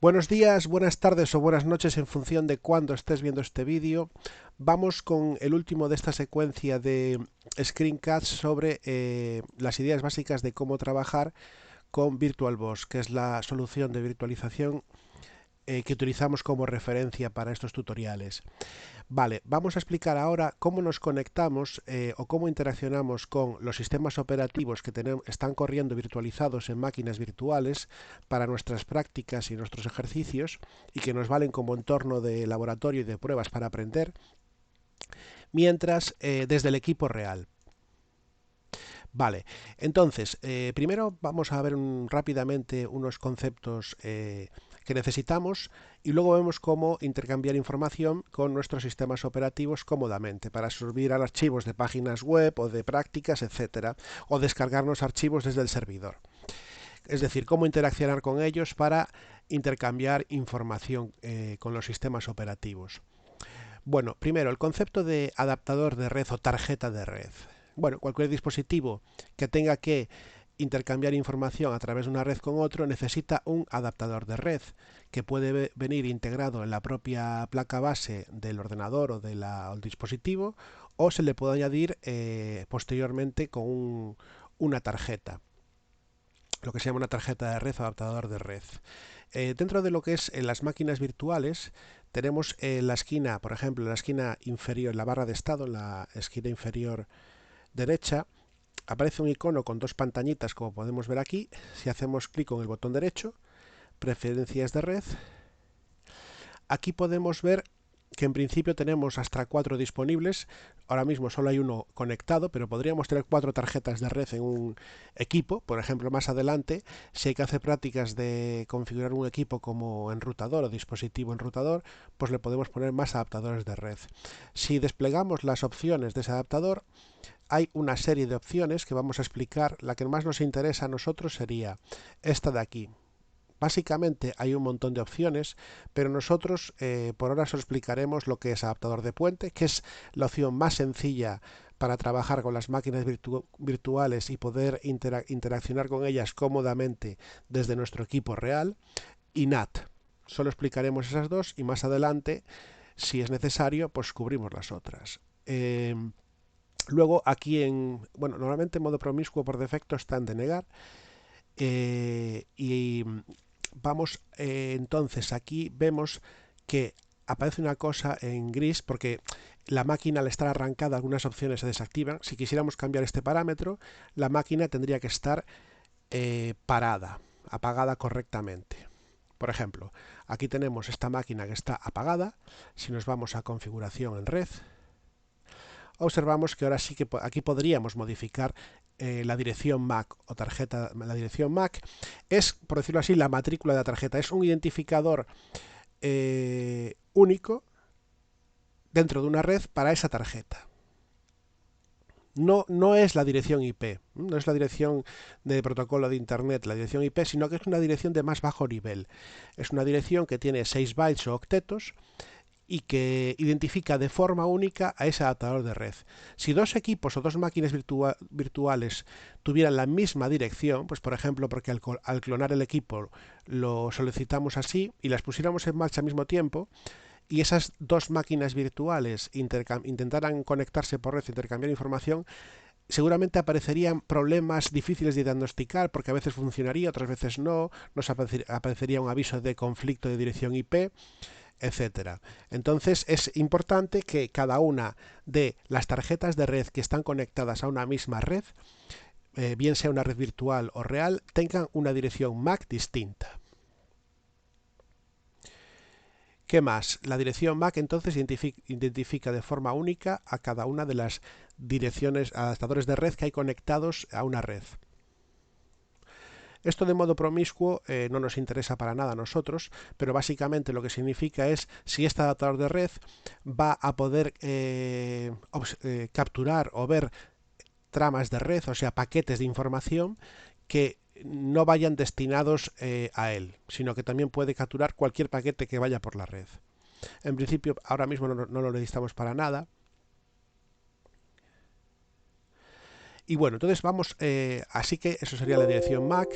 Buenos días, buenas tardes o buenas noches en función de cuándo estés viendo este vídeo. Vamos con el último de esta secuencia de screencasts sobre las ideas básicas de cómo trabajar con VirtualBox, que es la solución de virtualización que utilizamos como referencia para estos tutoriales. Vale, vamos a explicar ahora cómo nos conectamos o cómo interaccionamos con los sistemas operativos que están corriendo virtualizados en máquinas virtuales para nuestras prácticas y nuestros ejercicios y que nos valen como entorno de laboratorio y de pruebas para aprender, mientras desde el equipo real. Vale, entonces, primero vamos a ver rápidamente unos conceptos que necesitamos y luego vemos cómo intercambiar información con nuestros sistemas operativos cómodamente para subir archivos de páginas web o de prácticas, etcétera, o descargarnos archivos desde el servidor. Es decir, cómo interaccionar con ellos para intercambiar información con los sistemas operativos. Bueno, primero, el concepto de adaptador de red o tarjeta de red. Bueno, cualquier dispositivo que tenga que intercambiar información a través de una red con otro necesita un adaptador de red que puede venir integrado en la propia placa base del ordenador o del dispositivo, o se le puede añadir posteriormente con una tarjeta, lo que se llama una tarjeta de red o adaptador de red. Dentro de lo que es en las máquinas virtuales, tenemos en la esquina, por ejemplo, en la esquina inferior, en la barra de estado, en la esquina inferior derecha, aparece un icono con dos pantallitas, como podemos ver aquí. Si hacemos clic con el botón derecho, preferencias de red, aquí podemos ver que en principio tenemos hasta 4 disponibles. Ahora mismo solo hay uno conectado, pero podríamos tener 4 tarjetas de red en un equipo. Por ejemplo, más adelante, si hay que hacer prácticas de configurar un equipo como enrutador o dispositivo enrutador, pues le podemos poner más adaptadores de red. Si desplegamos las opciones de ese adaptador, hay una serie de opciones que vamos a explicar. La que más nos interesa a nosotros sería esta de aquí. Básicamente hay un montón de opciones, pero nosotros por ahora solo explicaremos lo que es adaptador de puente, que es la opción más sencilla para trabajar con las máquinas virtuales y poder interaccionar con ellas cómodamente desde nuestro equipo real, y NAT. Solo explicaremos esas dos y más adelante, si es necesario, pues cubrimos las otras. Luego aquí bueno, normalmente en modo promiscuo por defecto está en denegar, y vamos, entonces aquí vemos que aparece una cosa en gris porque la máquina al estar arrancada algunas opciones se desactivan. Si quisiéramos cambiar este parámetro, la máquina tendría que estar parada, apagada correctamente. Por ejemplo, aquí tenemos esta máquina que está apagada. Si nos vamos a configuración en red, observamos que ahora sí que aquí podríamos modificar la dirección MAC o tarjeta. La dirección MAC es, por decirlo así, la matrícula de la tarjeta. Es un identificador único dentro de una red para esa tarjeta. No es la dirección IP, no es la dirección de protocolo de Internet, la dirección IP, sino que es una dirección de más bajo nivel. Es una dirección que tiene 6 bytes o octetos y que identifica de forma única a ese adaptador de red. Si dos equipos o dos máquinas virtuales tuvieran la misma dirección, pues por ejemplo porque al clonar el equipo lo solicitamos así y las pusiéramos en marcha al mismo tiempo, y esas dos máquinas virtuales intentaran conectarse por red e intercambiar información, seguramente aparecerían problemas difíciles de diagnosticar porque a veces funcionaría, otras veces no, nos aparecería un aviso de conflicto de dirección IP, etcétera. Entonces es importante que cada una de las tarjetas de red que están conectadas a una misma red, bien sea una red virtual o real, tengan una dirección MAC distinta. ¿Qué más? La dirección MAC entonces identifica de forma única a cada una de las direcciones, adaptadores de red que hay conectados a una red. Esto de modo promiscuo no nos interesa para nada a nosotros, pero básicamente lo que significa es si este adaptador de red va a poder capturar o ver tramas de red, o sea, paquetes de información que no vayan destinados a él, sino que también puede capturar cualquier paquete que vaya por la red. En principio, ahora mismo no lo necesitamos para nada. Y bueno, entonces vamos, así que eso sería la dirección MAC.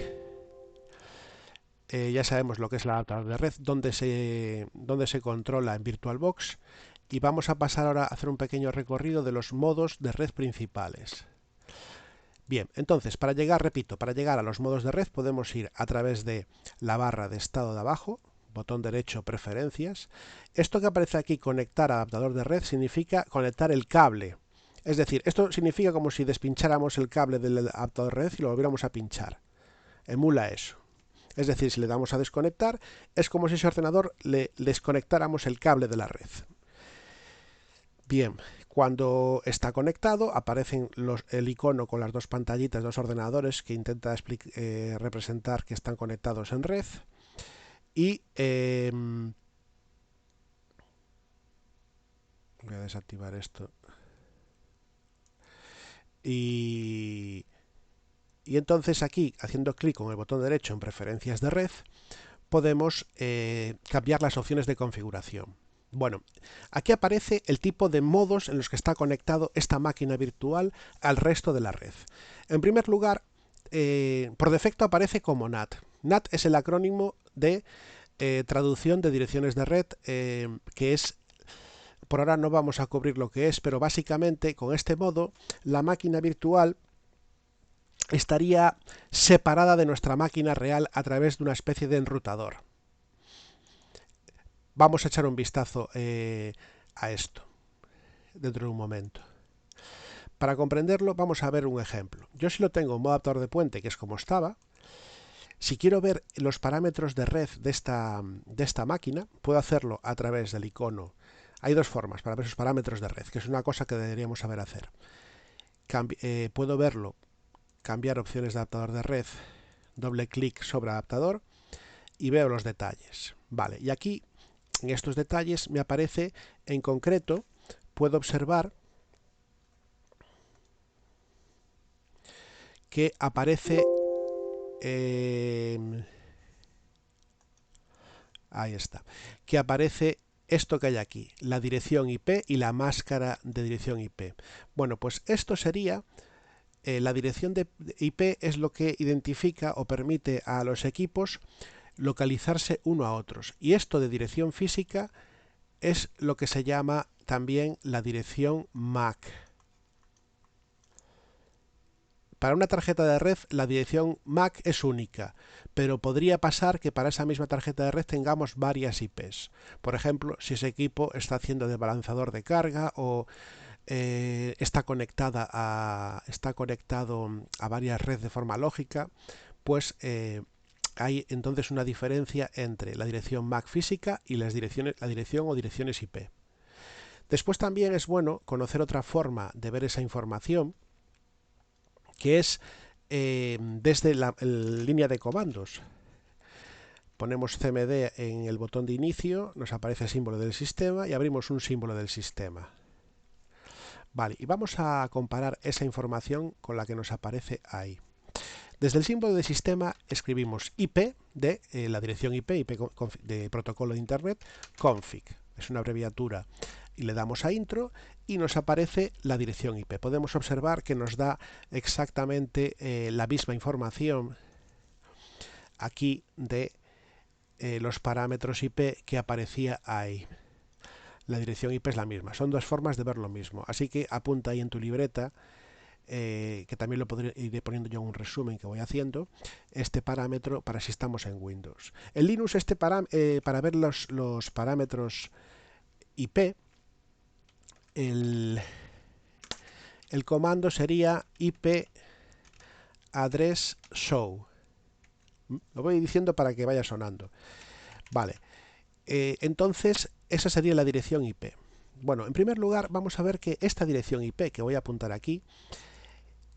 ya sabemos lo que es el adaptador de red, donde se controla en VirtualBox, y vamos a pasar ahora a hacer un pequeño recorrido de los modos de red principales. Bien, entonces, repito, para llegar a los modos de red podemos ir a través de la barra de estado de abajo, botón derecho, preferencias. Esto que aparece aquí, conectar adaptador de red, significa conectar el cable. Es decir, esto significa como si despincháramos el cable del adaptador de red y lo volviéramos a pinchar. Emula eso. Es decir, si le damos a desconectar, es como si ese ordenador le desconectáramos el cable de la red. Bien, cuando está conectado aparecen el icono con las dos pantallitas, dos ordenadores que intenta representar que están conectados en red. Y voy a desactivar esto. Y entonces aquí, haciendo clic con el botón derecho en preferencias de red, podemos cambiar las opciones de configuración. Bueno, aquí aparece el tipo de modos en los que está conectado esta máquina virtual al resto de la red. En primer lugar, por defecto aparece como NAT. NAT es el acrónimo de traducción de direcciones de red, que es, por ahora no vamos a cubrir lo que es, pero básicamente con este modo la máquina virtual estaría separada de nuestra máquina real a través de una especie de enrutador. Vamos a echar un vistazo a esto dentro de un momento. Para comprenderlo vamos a ver un ejemplo. Yo si lo tengo en modo adaptador de puente, que es como estaba, si quiero ver los parámetros de red de esta máquina, puedo hacerlo a través del icono. Hay dos formas para ver esos parámetros de red, que es una cosa que deberíamos saber hacer. Puedo verlo, cambiar opciones de adaptador de red, doble clic sobre adaptador y veo los detalles. Vale, y aquí en estos detalles me aparece en concreto, puedo observar que aparece ahí está, que aparece esto que hay aquí, la dirección IP y la máscara de dirección IP. Bueno, pues esto sería la dirección de IP, es lo que identifica o permite a los equipos localizarse uno a otros, y esto de dirección física es lo que se llama también la dirección MAC. Para una tarjeta de red la dirección MAC es única, pero podría pasar que para esa misma tarjeta de red tengamos varias IPs. Por ejemplo, si ese equipo está haciendo de balanceador de carga o está conectado a varias redes de forma lógica, pues hay entonces una diferencia entre la dirección MAC física y la dirección o direcciones IP. Después también es bueno conocer otra forma de ver esa información, que es desde la línea de comandos. Ponemos CMD en el botón de inicio, nos aparece el símbolo del sistema y abrimos un símbolo del sistema. Vale, y vamos a comparar esa información con la que nos aparece ahí. Desde el símbolo del sistema escribimos IP de la dirección IP de protocolo de Internet, config, es una abreviatura, y le damos a intro y nos aparece la dirección IP. Podemos observar que nos da exactamente la misma información aquí de los parámetros IP que aparecía ahí. La dirección IP es la misma. Son dos formas de ver lo mismo. Así que apunta ahí en tu libreta, que también lo podré ir poniendo yo en un resumen que voy haciendo, este parámetro para si estamos en Windows. En Linux para ver los parámetros IP, el comando sería IP address show. Lo voy diciendo para que vaya sonando. Vale, entonces esa sería la dirección IP. Bueno, en primer lugar vamos a ver que esta dirección IP que voy a apuntar aquí,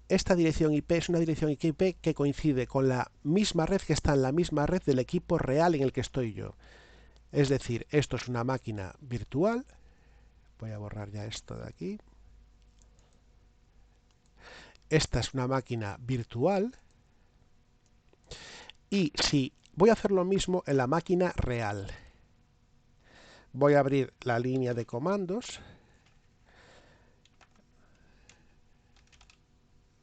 esta dirección IP es una dirección IP que coincide con la misma red que está en la misma red del equipo real en el que estoy yo. Es decir, esto es una máquina virtual. Voy a borrar ya esto de aquí. Esta es una máquina virtual. Y si voy a hacer lo mismo en la máquina real, voy a abrir la línea de comandos.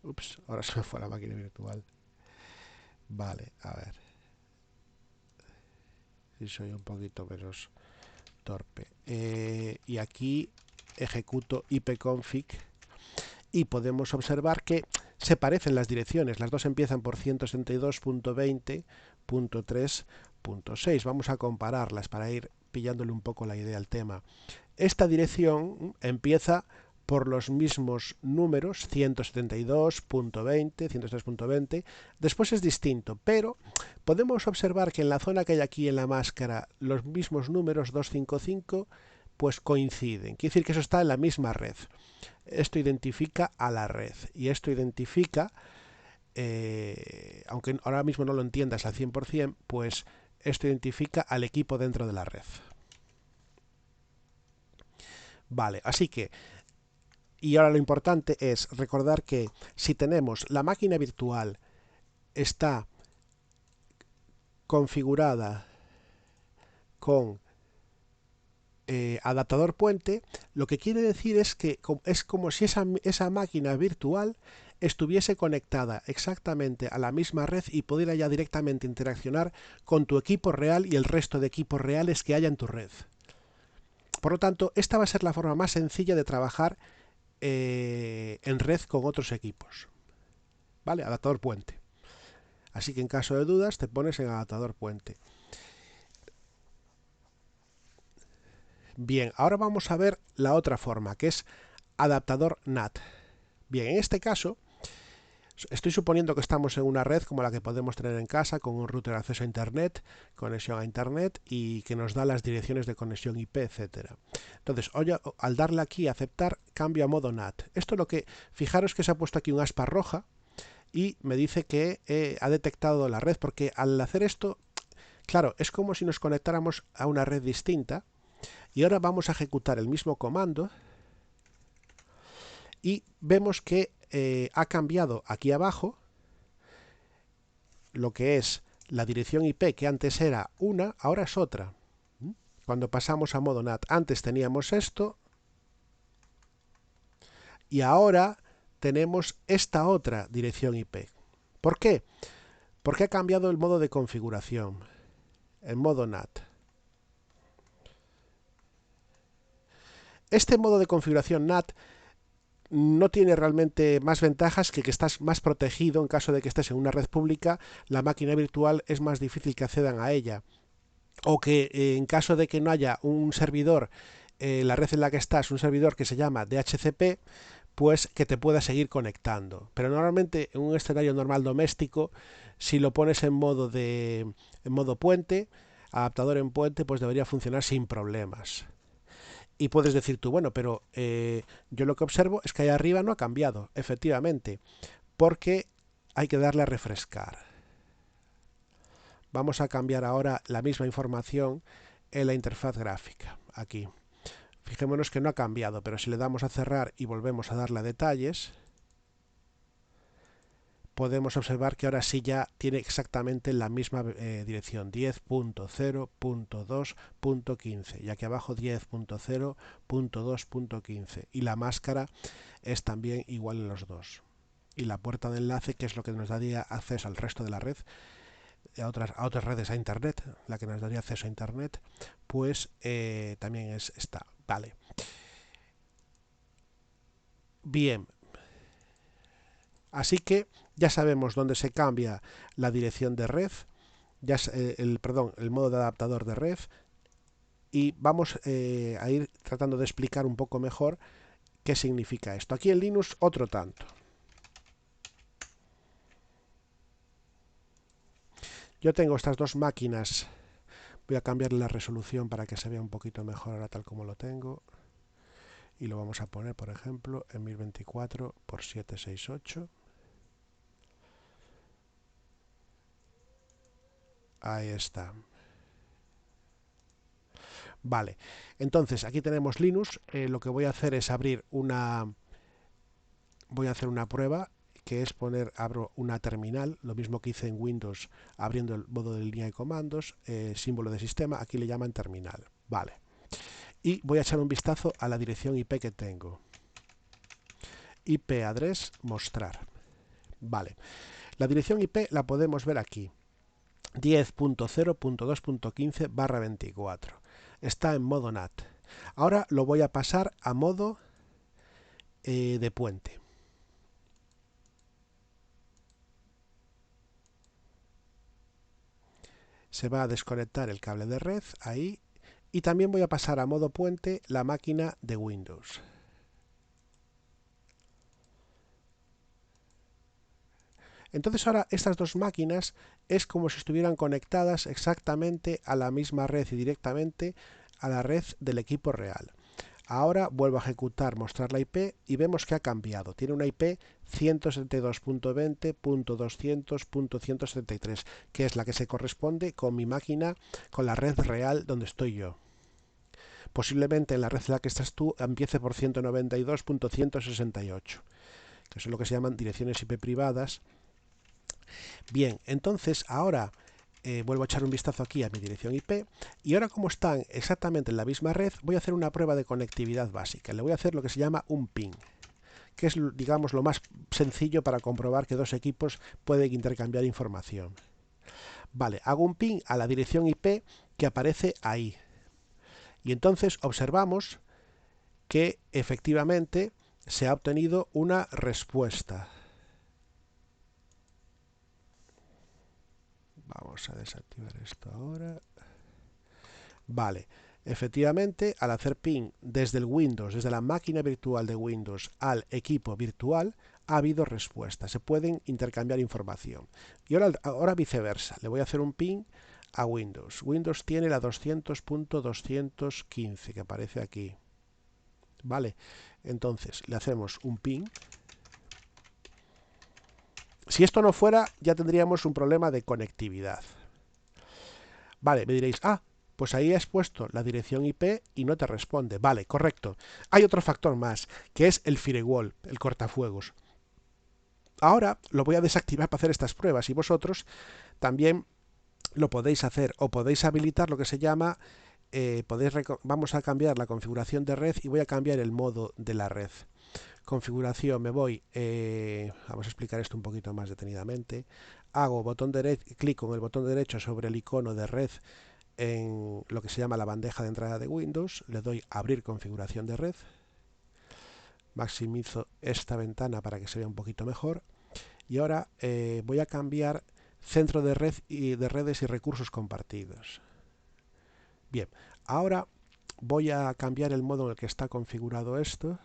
Ups, ahora se me fue la máquina virtual. Vale, a ver. si soy un poquito menos torpe. Y aquí ejecuto ipconfig y podemos observar que se parecen las direcciones. Las dos empiezan por 172.20.3.6. Vamos a compararlas para ir pillándole un poco la idea al tema. Esta dirección empieza por los mismos números, 172.20, 103.20, después es distinto, pero podemos observar que en la zona que hay aquí en la máscara, los mismos números, 255, pues coinciden. Quiere decir que eso está en la misma red. Esto identifica a la red y esto identifica, aunque ahora mismo no lo entiendas al 100%, pues esto identifica al equipo dentro de la red. Vale, así que, y ahora lo importante es recordar que si tenemos la máquina virtual está configurada con adaptador puente, lo que quiere decir es que es como si esa máquina virtual estuviese conectada exactamente a la misma red y pudiera ya directamente interaccionar con tu equipo real y el resto de equipos reales que haya en tu red. Por lo tanto, esta va a ser la forma más sencilla de trabajar en red con otros equipos. ¿Vale? Adaptador puente. Así que en caso de dudas te pones en adaptador puente. Bien, ahora vamos a ver la otra forma, que es adaptador NAT. Bien, en este caso, estoy suponiendo que estamos en una red como la que podemos tener en casa, con un router de acceso a Internet, conexión a Internet y que nos da las direcciones de conexión IP, etcétera. Entonces, al darle aquí a aceptar, cambio a modo NAT. Esto es lo que, fijaros que se ha puesto aquí un aspa roja y me dice que ha detectado la red, porque al hacer esto, claro, es como si nos conectáramos a una red distinta. Y ahora vamos a ejecutar el mismo comando y vemos que ha cambiado aquí abajo lo que es la dirección IP, que antes era una, ahora es otra. Cuando pasamos a modo NAT, antes teníamos esto y ahora tenemos esta otra dirección IP. ¿Por qué? Porque ha cambiado el modo de configuración, en modo NAT. Este modo de configuración NAT no tiene realmente más ventajas que estás más protegido en caso de que estés en una red pública, la máquina virtual es más difícil que accedan a ella. O que en caso de que no haya un servidor, la red en la que estás, un servidor que se llama DHCP, pues que te pueda seguir conectando. Pero normalmente en un escenario normal doméstico, si lo pones en modo puente, adaptador en puente, pues debería funcionar sin problemas. Y puedes decir tú, bueno, pero yo lo que observo es que ahí arriba no ha cambiado, efectivamente, porque hay que darle a refrescar. Vamos a cambiar ahora la misma información en la interfaz gráfica, aquí. Fijémonos que no ha cambiado, pero si le damos a cerrar y volvemos a darle a detalles, podemos observar que ahora sí ya tiene exactamente la misma dirección, 10.0.2.15 y aquí abajo 10.0.2.15 y la máscara es también igual en los dos. Y la puerta de enlace, que es lo que nos daría acceso al resto de la red, a otras redes, a Internet, la que nos daría acceso a Internet, pues también es esta. Vale. Bien, así que ya sabemos dónde se cambia la dirección de red, el modo de adaptador de red, y vamos a ir tratando de explicar un poco mejor qué significa esto. Aquí en Linux otro tanto. Yo tengo estas dos máquinas, voy a cambiarle la resolución para que se vea un poquito mejor ahora tal como lo tengo, y lo vamos a poner, por ejemplo, en 1024 por 768. Ahí está. Vale, entonces aquí tenemos Linux. Lo que voy a hacer es voy a hacer una prueba, que es abro una terminal, lo mismo que hice en Windows, abriendo el modo de línea de comandos, símbolo de sistema, aquí le llaman terminal. Vale. Y voy a echar un vistazo a la dirección IP que tengo. IP address mostrar. Vale. La dirección IP la podemos ver aquí. 10.0.2.15/24. Está en modo NAT. Ahora lo voy a pasar a modo de puente. Se va a desconectar el cable de red ahí y también voy a pasar a modo puente la máquina de Windows. Entonces ahora estas dos máquinas es como si estuvieran conectadas exactamente a la misma red y directamente a la red del equipo real. Ahora vuelvo a ejecutar mostrar la IP y vemos que ha cambiado. Tiene una IP 172.20.200.173, que es la que se corresponde con mi máquina, con la red real donde estoy yo. Posiblemente en la red en la que estás tú empiece por 192.168, que son lo que se llaman direcciones IP privadas. Bien, entonces ahora vuelvo a echar un vistazo aquí a mi dirección IP y ahora como están exactamente en la misma red voy a hacer una prueba de conectividad básica. Le voy a hacer lo que se llama un ping, que es, digamos, lo más sencillo para comprobar que dos equipos pueden intercambiar información. Vale, hago un ping a la dirección IP que aparece ahí y entonces observamos que efectivamente se ha obtenido una respuesta. Vamos a desactivar esto ahora. Vale, efectivamente, al hacer ping desde el Windows, desde la máquina virtual de Windows al equipo virtual, ha habido respuesta. Se pueden intercambiar información. Y ahora viceversa. Le voy a hacer un ping a Windows. Windows tiene la 200.215 que aparece aquí. Vale, entonces le hacemos un ping. Si esto no fuera, ya tendríamos un problema de conectividad. Vale, me diréis, pues ahí has puesto la dirección IP y no te responde. Vale, correcto. Hay otro factor más, que es el firewall, el cortafuegos. Ahora lo voy a desactivar para hacer estas pruebas y vosotros también lo podéis hacer o podéis habilitar lo que se llama, vamos a cambiar la configuración de red y voy a cambiar el modo de la red. Configuración, me voy, vamos a explicar esto un poquito más detenidamente. Hago clic con el botón derecho sobre el icono de red en lo que se llama la bandeja de entrada de Windows, le doy a abrir configuración de red, maximizo esta ventana para que se vea un poquito mejor y ahora voy a cambiar centro de red y de redes y recursos compartidos. Bien, ahora voy a cambiar el modo en el que está configurado esto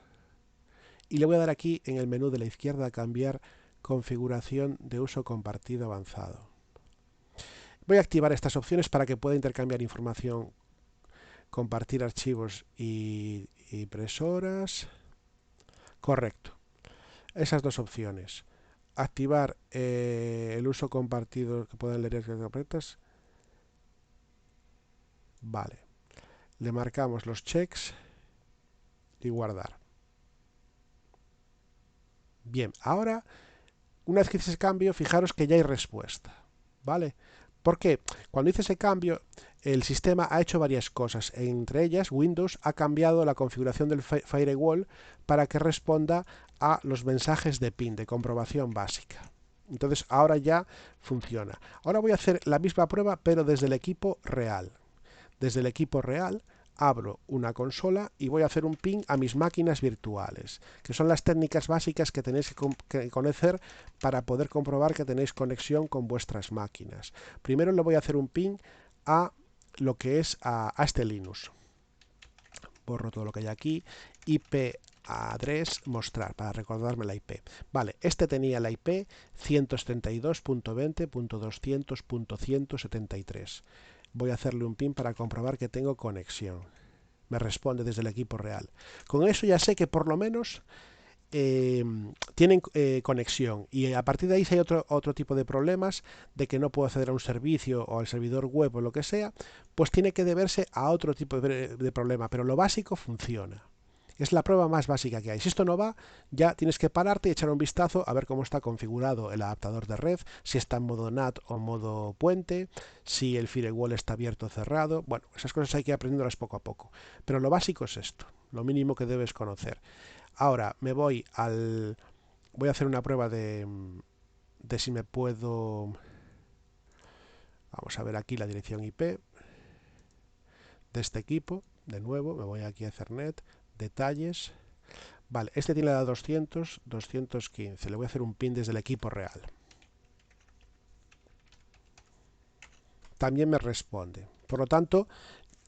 y le voy a dar aquí en el menú de la izquierda a cambiar configuración de uso compartido avanzado. Voy a activar estas opciones para que pueda intercambiar información, compartir archivos y impresoras. Correcto. Esas dos opciones. Activar el uso compartido que puedan leer carpetas. Vale. Le marcamos los checks y guardar. Bien, ahora, una vez que hice ese cambio, fijaros que ya hay respuesta. ¿Vale? Porque cuando hice ese cambio, el sistema ha hecho varias cosas. Entre ellas, Windows ha cambiado la configuración del firewall para que responda a los mensajes de PIN, de comprobación básica. Entonces ahora ya funciona. Ahora voy a hacer la misma prueba, pero desde el equipo real. Desde el equipo real abro una consola y voy a hacer un ping a mis máquinas virtuales, que son las técnicas básicas que tenéis que conocer para poder comprobar que tenéis conexión con vuestras máquinas. Primero le voy a hacer un ping a lo que es a este Linux. Borro todo lo que hay aquí. IP address mostrar para recordarme la IP. Vale, este tenía la IP 172.20.200.173. Voy a hacerle un pin para comprobar que tengo conexión. Me responde desde el equipo real. Con eso ya sé que por lo menos tienen conexión y a partir de ahí si hay otro tipo de problemas de que no puedo acceder a un servicio o al servidor web o lo que sea, pues tiene que deberse a otro tipo de problema, pero lo básico funciona. Es la prueba más básica que hay. Si esto no va, ya tienes que pararte y echar un vistazo a ver cómo está configurado el adaptador de red, si está en modo NAT o modo puente, si el firewall está abierto o cerrado. Bueno, esas cosas hay que ir aprendiéndolas poco a poco. Pero lo básico es esto, lo mínimo que debes conocer. Ahora me voy al... Voy a hacer una prueba de si me puedo... Vamos a ver aquí la dirección IP de este equipo. De nuevo, me voy aquí a Ethernet, detalles. Vale, este tiene la 200, 215. Le voy a hacer un pin desde el equipo real. También me responde. Por lo tanto,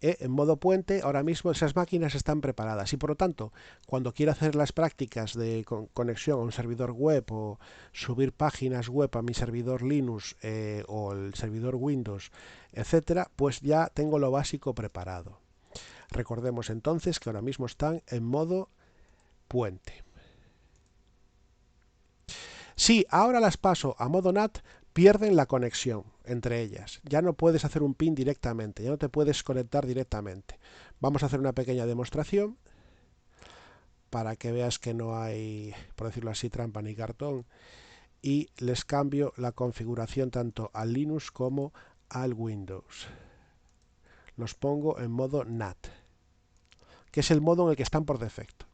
en modo puente, ahora mismo esas máquinas están preparadas y por lo tanto, cuando quiera hacer las prácticas de conexión a un servidor web o subir páginas web a mi servidor Linux o el servidor Windows, etcétera, pues ya tengo lo básico preparado. Recordemos entonces que ahora mismo están en modo puente. Si ahora las paso a modo NAT, pierden la conexión entre ellas. Ya no puedes hacer un pin directamente, ya no te puedes conectar directamente. Vamos a hacer una pequeña demostración para que veas que no hay, por decirlo así, trampa ni cartón. Y les cambio la configuración tanto al Linux como al Windows. Los pongo en modo NAT, que es el modo en el que están por defecto.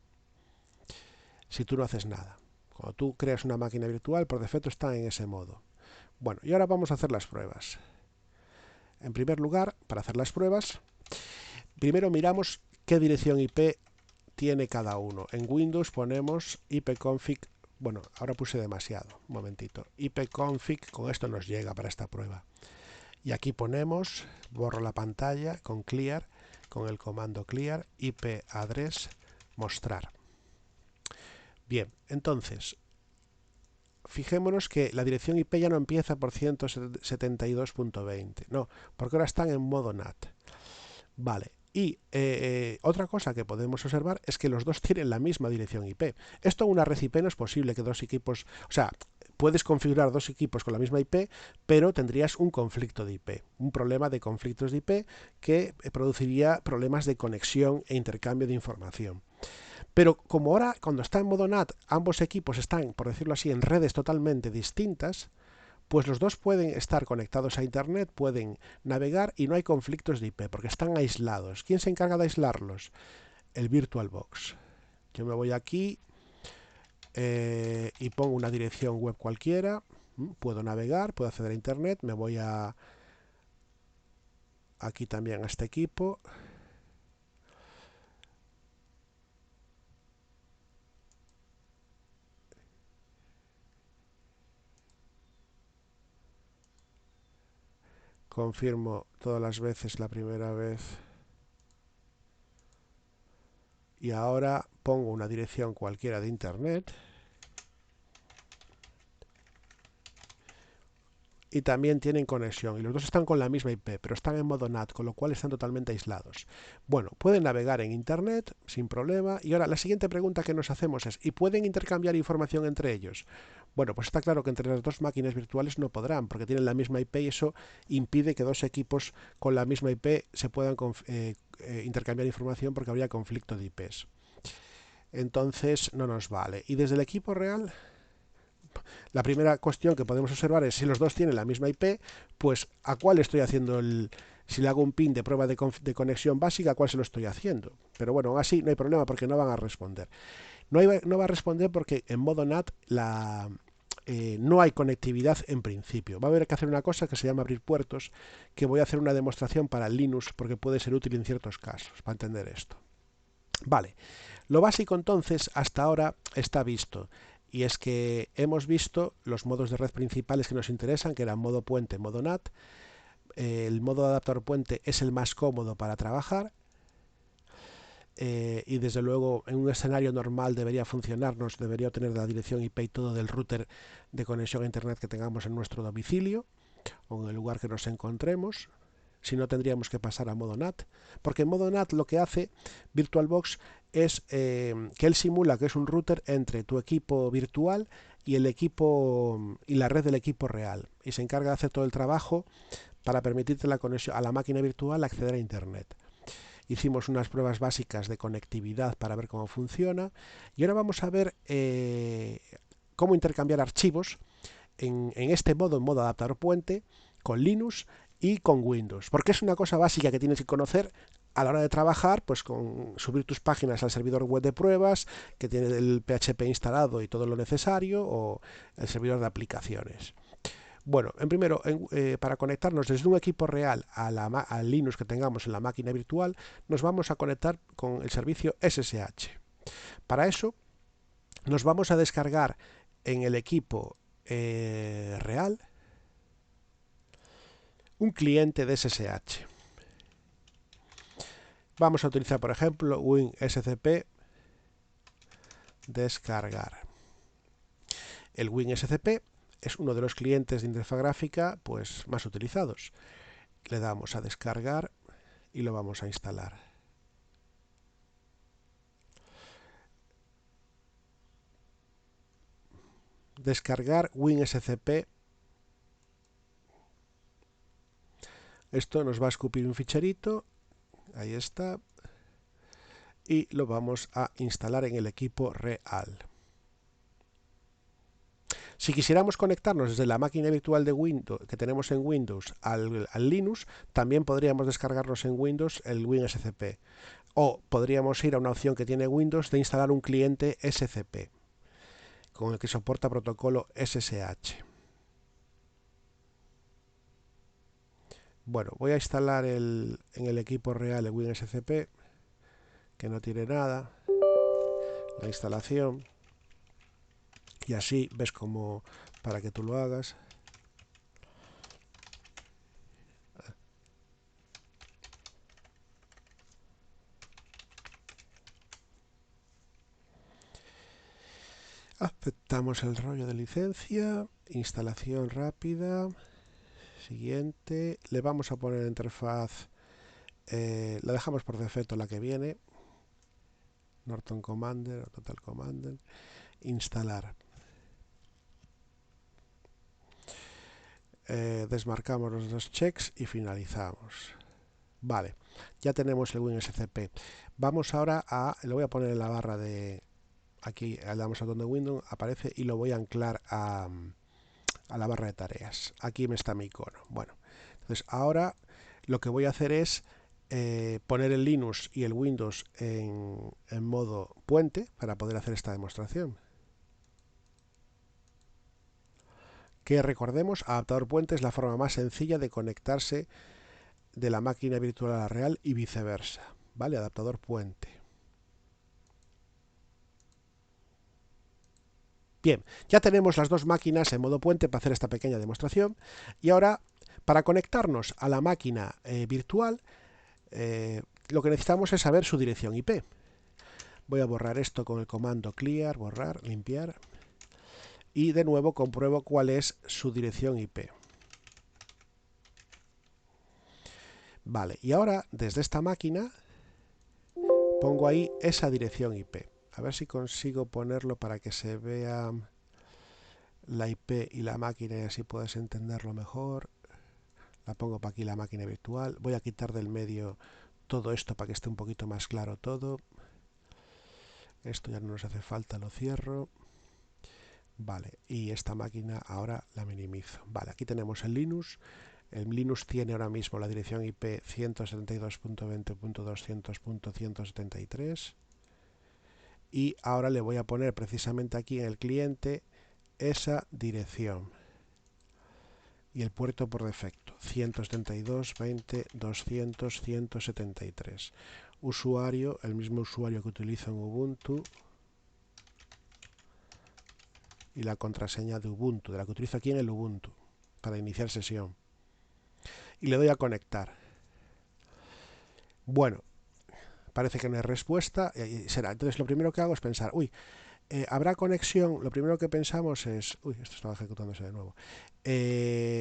Si tú no haces nada. Cuando tú creas una máquina virtual, por defecto está en ese modo. Bueno, y ahora vamos a hacer las pruebas. En primer lugar, para hacer las pruebas, primero miramos qué dirección IP tiene cada uno. En Windows ponemos ipconfig, bueno, ahora puse demasiado, un momentito. ipconfig, con esto nos llega para esta prueba. Y aquí ponemos, borro la pantalla con clear, con el comando clear, IP address, mostrar. Bien, entonces, fijémonos que la dirección IP ya no empieza por 172.20, no, porque ahora están en modo NAT. Vale, y otra cosa que podemos observar es que los dos tienen la misma dirección IP. Esto en una red IP no es posible que dos equipos, o sea, puedes configurar dos equipos con la misma IP, pero tendrías un conflicto de IP, un problema de conflictos de IP que produciría problemas de conexión e intercambio de información. Pero como ahora, cuando está en modo NAT, ambos equipos están, por decirlo así, en redes totalmente distintas, pues los dos pueden estar conectados a Internet, pueden navegar y no hay conflictos de IP, porque están aislados. ¿Quién se encarga de aislarlos? El VirtualBox. Yo me voy aquí y pongo una dirección web cualquiera, puedo navegar, puedo acceder a Internet, me voy a aquí también a este equipo. Confirmo todas las veces la primera vez. Y ahora pongo una dirección cualquiera de Internet. Y también tienen conexión. Y los dos están con la misma IP, pero están en modo NAT, con lo cual están totalmente aislados. Bueno, pueden navegar en Internet sin problema. Y ahora la siguiente pregunta que nos hacemos es, ¿y pueden intercambiar información entre ellos? Bueno, pues está claro que entre las dos máquinas virtuales no podrán, porque tienen la misma IP y eso impide que dos equipos con la misma IP se puedan intercambiar información porque habría conflicto de IPs. Entonces no nos vale. Y desde el equipo real, la primera cuestión que podemos observar es si los dos tienen la misma IP, pues a cuál estoy haciendo si le hago un pin de prueba de conexión básica, a cuál se lo estoy haciendo. Pero bueno, aún así no hay problema porque no van a responder. No va a responder porque en modo NAT no hay conectividad en principio. Va a haber que hacer una cosa que se llama abrir puertos, que voy a hacer una demostración para Linux porque puede ser útil en ciertos casos, para entender esto. Vale, lo básico entonces hasta ahora está visto. Y es que hemos visto los modos de red principales que nos interesan, que eran modo puente, modo NAT. El modo adaptador puente es el más cómodo para trabajar. Y desde luego en un escenario normal debería funcionarnos, debería obtener la dirección IP y todo del router de conexión a Internet que tengamos en nuestro domicilio o en el lugar que nos encontremos. Si no, tendríamos que pasar a modo NAT, porque en modo NAT lo que hace VirtualBox es que él simula que es un router entre tu equipo virtual y el equipo y la red del equipo real, y se encarga de hacer todo el trabajo para permitirte la conexión a la máquina virtual, acceder a Internet. Hicimos unas pruebas básicas de conectividad para ver cómo funciona y ahora vamos a ver cómo intercambiar archivos en este modo, en modo adaptador puente, con Linux y con Windows, porque es una cosa básica que tienes que conocer a la hora de trabajar, pues con subir tus páginas al servidor web de pruebas, que tiene el PHP instalado y todo lo necesario, o el servidor de aplicaciones. Bueno, para conectarnos desde un equipo real al Linux que tengamos en la máquina virtual, nos vamos a conectar con el servicio SSH. Para eso, nos vamos a descargar en el equipo real un cliente de SSH. Vamos a utilizar, por ejemplo, WinSCP descargar. El WinSCP es uno de los clientes de interfaz gráfica pues, más utilizados. Le damos a descargar y lo vamos a instalar. Descargar WinSCP. Esto nos va a escupir un ficherito. Ahí está. Y lo vamos a instalar en el equipo real. Si quisiéramos conectarnos desde la máquina virtual de Windows que tenemos en Windows al Linux, también podríamos descargarnos en Windows el WinSCP. O podríamos ir a una opción que tiene Windows de instalar un cliente SCP con el que soporta protocolo SSH. Bueno, voy a instalar en el equipo real el WinSCP, que no tiene nada, la instalación, y así ves como para que tú lo hagas. Aceptamos el rollo de licencia, instalación rápida, siguiente, le vamos a poner interfaz, la dejamos por defecto la que viene, Norton Commander o Total Commander, instalar. Desmarcamos los dos checks y finalizamos. Vale, ya tenemos el WinSCP. Vamos ahora le voy a poner en la barra de, aquí le damos al botón de Windows, aparece y lo voy a anclar a la barra de tareas. Aquí me está mi icono. Bueno, entonces ahora lo que voy a hacer es poner el Linux y el Windows en modo puente para poder hacer esta demostración. Que recordemos, adaptador puente es la forma más sencilla de conectarse de la máquina virtual a la real y viceversa. ¿Vale? Adaptador puente. Bien, ya tenemos las dos máquinas en modo puente para hacer esta pequeña demostración. Y ahora, para conectarnos a la máquina virtual, lo que necesitamos es saber su dirección IP. Voy a borrar esto con el comando clear, borrar, limpiar. Y de nuevo compruebo cuál es su dirección IP. Vale, y ahora desde esta máquina pongo ahí esa dirección IP. A ver si consigo ponerlo para que se vea la IP y la máquina y así puedes entenderlo mejor. La pongo para aquí la máquina virtual. Voy a quitar del medio todo esto para que esté un poquito más claro todo. Esto ya no nos hace falta, lo cierro. Vale, y esta máquina ahora la minimizo. Vale, aquí tenemos el Linux. El Linux tiene ahora mismo la dirección IP 172.20.200.173 y ahora le voy a poner precisamente aquí en el cliente esa dirección y el puerto por defecto 172.20.200.173. Usuario, el mismo usuario que utilizo en Ubuntu y la contraseña de Ubuntu, de la que utilizo aquí en el Ubuntu para iniciar sesión. Y le doy a conectar. Bueno, parece que no hay respuesta. Será. Entonces lo primero que hago es pensar, ¿habrá conexión? Lo primero que pensamos es, esto estaba ejecutándose de nuevo.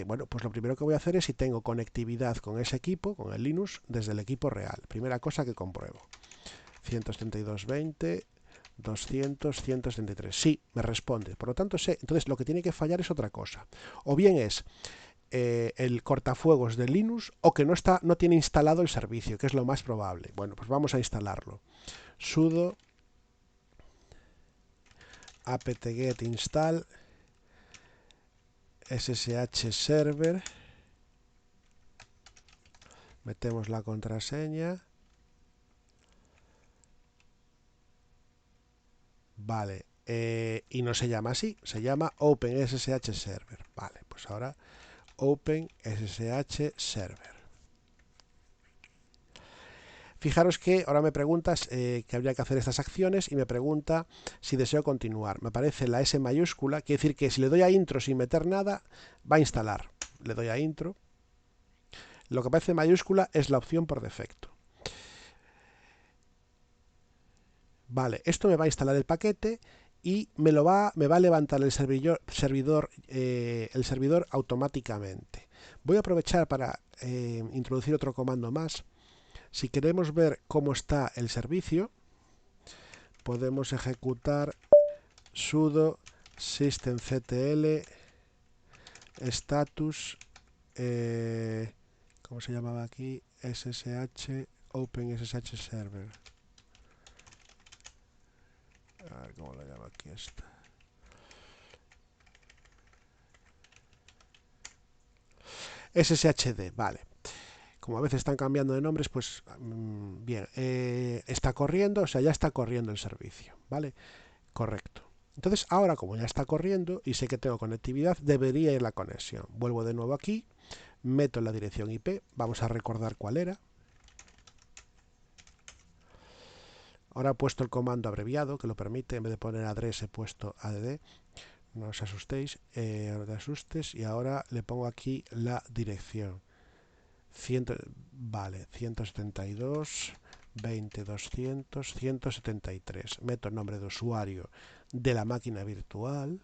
Bueno, pues lo primero que voy a hacer es si tengo conectividad con ese equipo, con el Linux, desde el equipo real. Primera cosa que compruebo. 172.20, 200, 173. Sí, me responde. Por lo tanto, sé. Entonces lo que tiene que fallar es otra cosa. O bien es el cortafuegos de Linux o que no tiene instalado el servicio, que es lo más probable. Bueno, pues vamos a instalarlo. Sudo apt-get install ssh server, metemos la contraseña, vale, y no se llama así, se llama OpenSSH server, vale, pues Pues ahora Open SSH Server. Fijaros que ahora me preguntas que habría que hacer estas acciones y me pregunta si deseo continuar. Me aparece la S mayúscula, quiere decir que si le doy a intro sin meter nada, va a instalar. Le doy a intro. Lo que aparece en mayúscula es la opción por defecto. Vale, esto me va a instalar el paquete y me va a levantar el servidor automáticamente. Voy a aprovechar para introducir otro comando más. Si queremos ver cómo está el servicio, podemos ejecutar sudo systemctl status, ¿cómo se llamaba aquí? SSH Open SSH Server. A ver cómo lo llamo aquí esto. SSHD, vale. Como a veces están cambiando de nombres, pues bien, está corriendo, o sea, ya está corriendo el servicio, ¿vale? Correcto. Entonces, ahora como ya está corriendo y sé que tengo conectividad, debería ir la conexión. Vuelvo de nuevo aquí, meto la dirección IP, vamos a recordar cuál era. Ahora he puesto el comando abreviado, que lo permite, en vez de poner address he puesto add. No os asustéis, no te asustes, y ahora le pongo aquí la dirección. Vale, 172, 20, 200, 173. Meto el nombre de usuario de la máquina virtual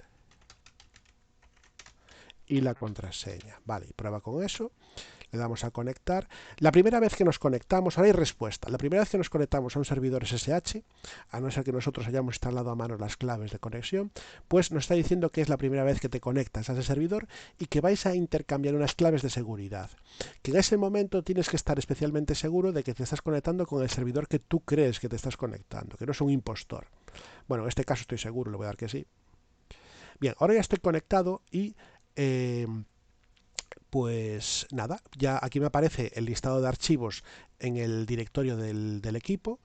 y la contraseña. Vale, y prueba con eso. Le damos a conectar. La primera vez que nos conectamos, ahora hay respuesta. La primera vez que nos conectamos a un servidor SSH, a no ser que nosotros hayamos instalado a mano las claves de conexión, pues nos está diciendo que es la primera vez que te conectas a ese servidor y que vais a intercambiar unas claves de seguridad. Que en ese momento tienes que estar especialmente seguro de que te estás conectando con el servidor que tú crees que te estás conectando, que no es un impostor. Bueno, en este caso estoy seguro, le voy a dar que sí. Bien, ahora ya estoy conectado y pues nada, ya aquí me aparece el listado de archivos en el directorio del equipo.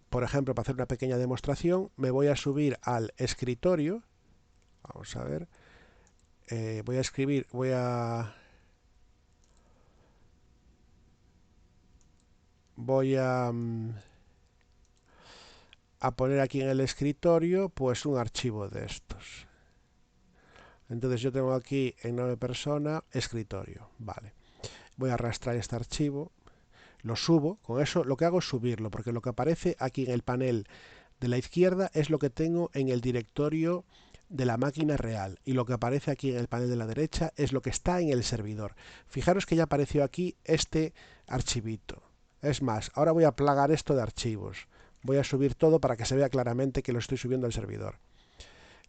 Por ejemplo, para hacer una pequeña demostración, me voy a subir al escritorio. Vamos a ver. Voy a escribir, a poner aquí en el escritorio pues un archivo de estos. Entonces yo tengo aquí en nombre persona escritorio. Vale. Voy a arrastrar este archivo. Lo subo. Con eso lo que hago es subirlo, porque lo que aparece aquí en el panel de la izquierda es lo que tengo en el directorio de la máquina real, y lo que aparece aquí en el panel de la derecha es lo que está en el servidor. Fijaros que ya apareció aquí este archivito. Es más, ahora voy a plagar esto de archivos. Voy a subir todo para que se vea claramente que lo estoy subiendo al servidor.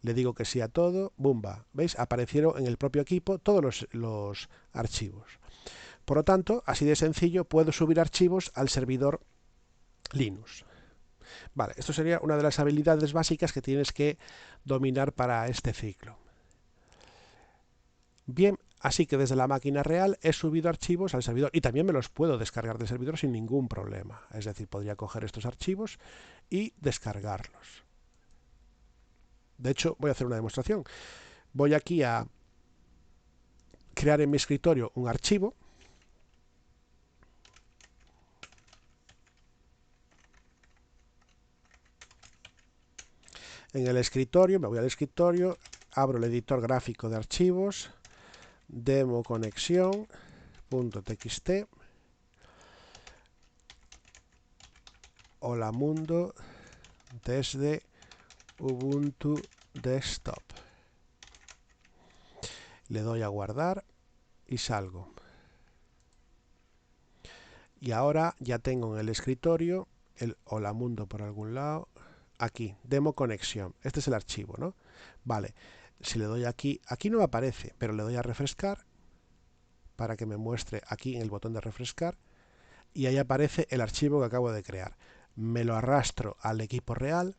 Le digo que sí a todo, ¡bumba! ¿Veis? Aparecieron en el propio equipo todos los archivos. Por lo tanto, así de sencillo, puedo subir archivos al servidor Linux. Vale, esto sería una de las habilidades básicas que tienes que dominar para este ciclo. Bien, así que desde la máquina real he subido archivos al servidor y también me los puedo descargar del servidor sin ningún problema. Es decir, podría coger estos archivos y descargarlos. De hecho, voy a hacer una demostración. Voy aquí a crear en mi escritorio un archivo. En el escritorio, me voy al escritorio, abro el editor gráfico de archivos, demo conexión.txt, hola mundo desde Ubuntu Desktop. Le doy a guardar y salgo. Y ahora ya tengo en el escritorio el hola mundo por algún lado. Aquí, demo conexión. Este es el archivo, ¿no? Vale. Si le doy aquí, aquí no me aparece, pero le doy a refrescar para que me muestre aquí en el botón de refrescar. Y ahí aparece el archivo que acabo de crear. Me lo arrastro al equipo real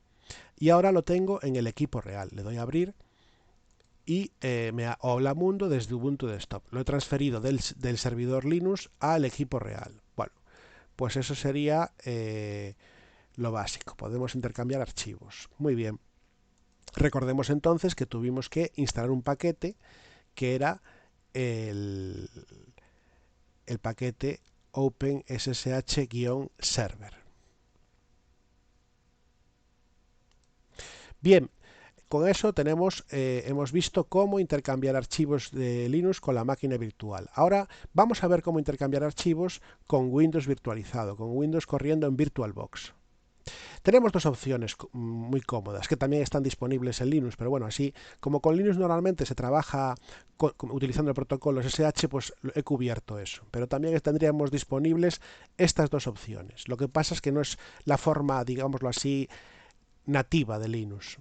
y ahora lo tengo en el equipo real. Le doy a abrir y hola mundo desde Ubuntu Desktop. Lo he transferido del servidor Linux al equipo real. Bueno, pues eso sería lo básico. Podemos intercambiar archivos. Muy bien. Recordemos entonces que tuvimos que instalar un paquete que era el, el paquete OpenSSH-server. Bien, con eso hemos visto cómo intercambiar archivos de Linux con la máquina virtual. Ahora vamos a ver cómo intercambiar archivos con Windows virtualizado, con Windows corriendo en VirtualBox. Tenemos dos opciones muy cómodas que también están disponibles en Linux, pero bueno, así como con Linux normalmente se trabaja utilizando el protocolo SSH, pues he cubierto eso. Pero también tendríamos disponibles estas dos opciones. Lo que pasa es que no es la forma, digámoslo así, nativa de Linux.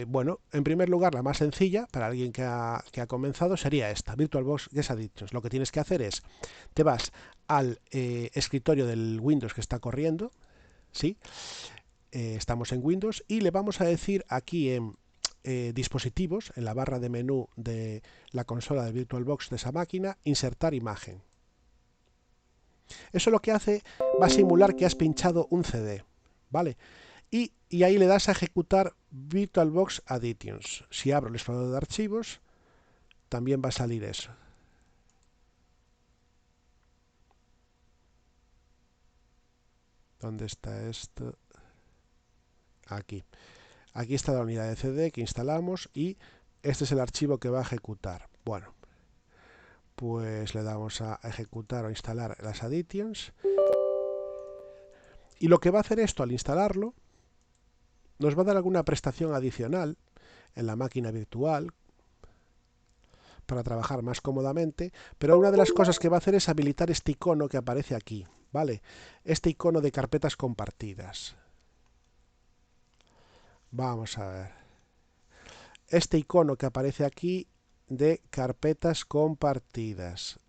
Bueno, en primer lugar, la más sencilla para alguien que ha comenzado sería esta, VirtualBox Guest Addictions. Lo que tienes que hacer es, te vas al escritorio del Windows que está corriendo, ¿sí? Estamos en Windows y le vamos a decir aquí en dispositivos, en la barra de menú de la consola de VirtualBox de esa máquina, insertar imagen. Eso lo que hace va a simular que has pinchado un CD, ¿vale? Y ahí le das a ejecutar VirtualBox Addictions. Si abro el explorador de archivos, también va a salir eso. ¿Dónde está esto? Aquí. Aquí está la unidad de CD que instalamos y este es el archivo que va a ejecutar. Bueno, pues le damos a ejecutar o instalar las Addictions. Y lo que va a hacer esto al instalarlo, nos va a dar alguna prestación adicional en la máquina virtual para trabajar más cómodamente, pero una de las cosas que va a hacer es habilitar este icono que aparece aquí, ¿vale? Este icono de carpetas compartidas. Vamos a ver. Este icono que aparece aquí de carpetas compartidas.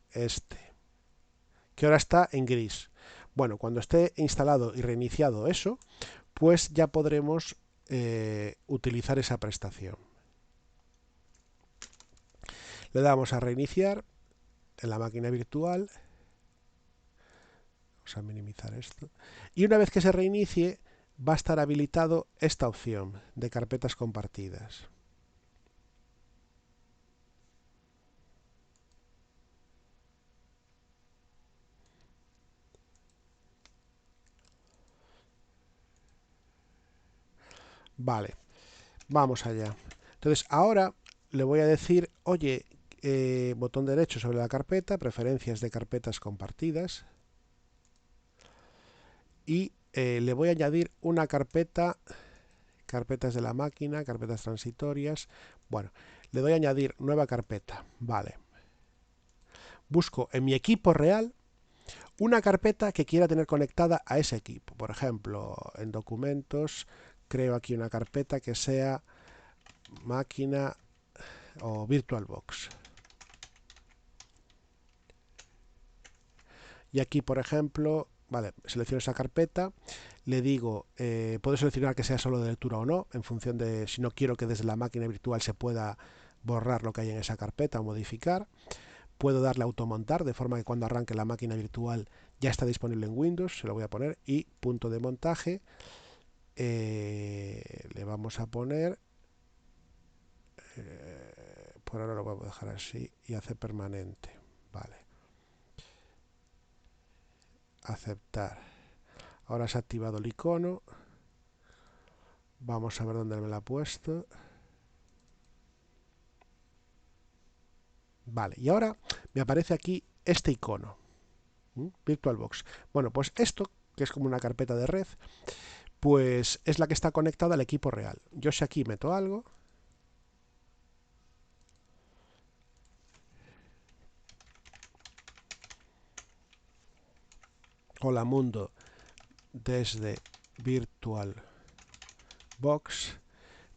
Que ahora está en gris. Bueno, cuando esté instalado y reiniciado eso, pues ya podremos utilizar esa prestación. Le damos a reiniciar en la máquina virtual. Vamos a minimizar esto. Y una vez que se reinicie, va a estar habilitado esta opción de carpetas compartidas. Vale, vamos allá. Entonces ahora le voy a decir, oye, botón derecho sobre la carpeta, preferencias de carpetas compartidas. Y le voy a añadir una carpeta, carpetas de la máquina, carpetas transitorias. Bueno, le doy a añadir nueva carpeta. Vale. Busco en mi equipo real una carpeta que quiera tener conectada a ese equipo. Por ejemplo, en documentos, creo aquí una carpeta que sea máquina o VirtualBox. Y aquí, por ejemplo, vale, selecciono esa carpeta, le digo, puedo seleccionar que sea solo de lectura o no, en función de si no quiero que desde la máquina virtual se pueda borrar lo que hay en esa carpeta o modificar. Puedo darle a automontar, de forma que cuando arranque la máquina virtual ya está disponible en Windows, se lo voy a poner, y punto de montaje, le vamos a poner, por ahora lo voy a dejar así, y hacer permanente, vale, aceptar. Ahora se ha activado el icono, vamos a ver dónde me lo ha puesto. Vale, y ahora me aparece aquí este icono, VirtualBox. Bueno, pues esto, que es como una carpeta de red, pues es la que está conectada al equipo real. Yo si aquí meto algo, hola mundo desde VirtualBox,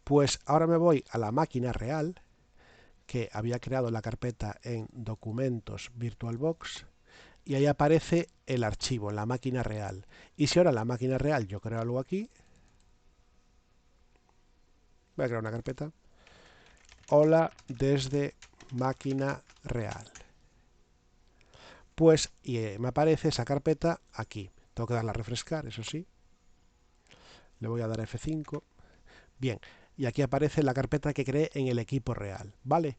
pues ahora me voy a la máquina real que había creado la carpeta en documentos VirtualBox y ahí aparece el archivo en la máquina real. Y si ahora en la máquina real yo creo algo aquí, voy a crear una carpeta, hola desde máquina real. Pues me aparece esa carpeta aquí. Tengo que darle a refrescar, eso sí. Le voy a dar F5. Bien, y aquí aparece la carpeta que creé en el equipo real, ¿vale?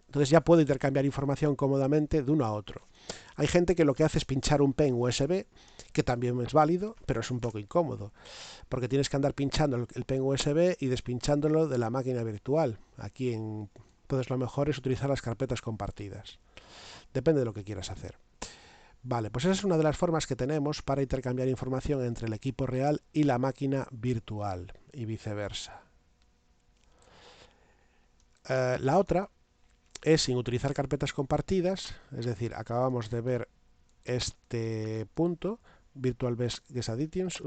Entonces ya puedo intercambiar información cómodamente de uno a otro. Hay gente que lo que hace es pinchar un pen USB, que también es válido, pero es un poco incómodo, porque tienes que andar pinchando el pen USB y despinchándolo de la máquina virtual. Entonces lo mejor es utilizar las carpetas compartidas. Depende de lo que quieras hacer. Vale, pues esa es una de las formas que tenemos para intercambiar información entre el equipo real y la máquina virtual y viceversa. La otra es sin utilizar carpetas compartidas, es decir, acabamos de ver este punto, Virtual Guest Additions,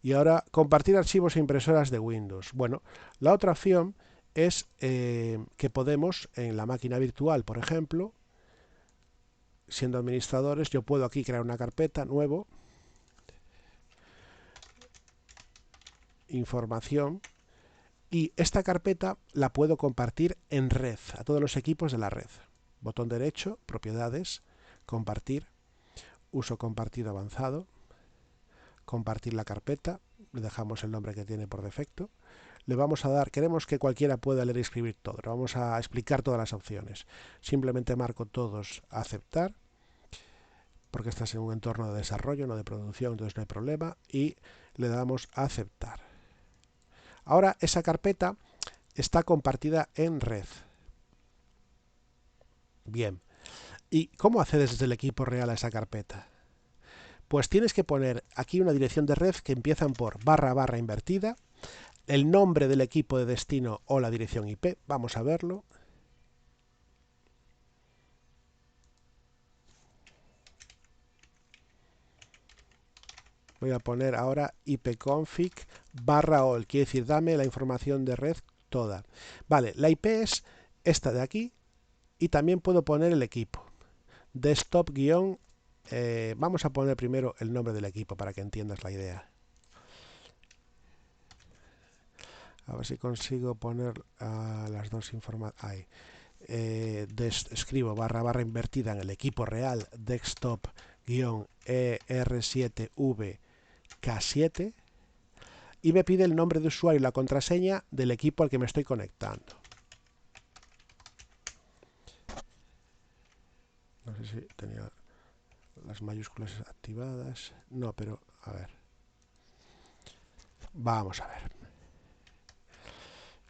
y ahora compartir archivos e impresoras de Windows. Bueno, la otra opción es que podemos en la máquina virtual, por ejemplo, siendo administradores, yo puedo aquí crear una carpeta nuevo, información, y esta carpeta la puedo compartir en red, a todos los equipos de la red. Botón derecho, propiedades, compartir, uso compartido avanzado, compartir la carpeta, le dejamos el nombre que tiene por defecto, le vamos a dar, queremos que cualquiera pueda leer y escribir todo, le vamos a explicar todas las opciones, simplemente marco todos a aceptar, porque estás en un entorno de desarrollo, no de producción, entonces no hay problema, y le damos a aceptar. Ahora esa carpeta está compartida en red. Bien. ¿Y cómo accedes desde el equipo real a esa carpeta? Pues tienes que poner aquí una dirección de red que empiezan por / invertida, el nombre del equipo de destino o la dirección IP, vamos a verlo. Voy a poner ahora ipconfig /all, quiere decir dame la información de red toda. Vale, la IP es esta de aquí y también puedo poner el equipo. Desktop vamos a poner primero el nombre del equipo para que entiendas la idea. A ver si consigo poner las dos informaciones. Escribo / invertida en el equipo real desktop-er7vk7 y me pide el nombre de usuario y la contraseña del equipo al que me estoy conectando. No sé si tenía las mayúsculas activadas. No, pero a ver. Vamos a ver.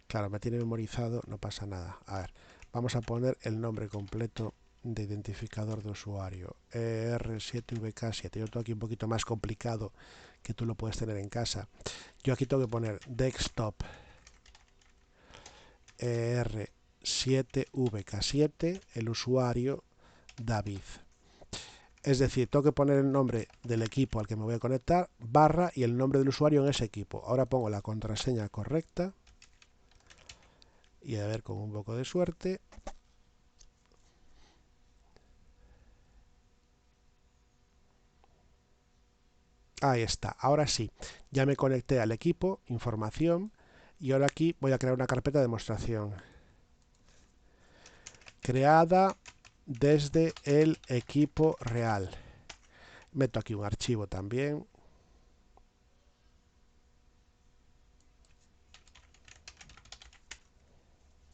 Claro, me tiene memorizado, no pasa nada. A ver, vamos a poner el nombre completo de identificador de usuario. ER7VK7. Yo tengo aquí un poquito más complicado que tú lo puedes tener en casa. Yo aquí tengo que poner desktop ER7VK7, el usuario David. Es decir, tengo que poner el nombre del equipo al que me voy a conectar, / y el nombre del usuario en ese equipo. Ahora pongo la contraseña correcta. Y a ver, con un poco de suerte. Ahí está, ahora sí. Ya me conecté al equipo, información, y ahora aquí voy a crear una carpeta de demostración. Creada desde el equipo real. Meto aquí un archivo también.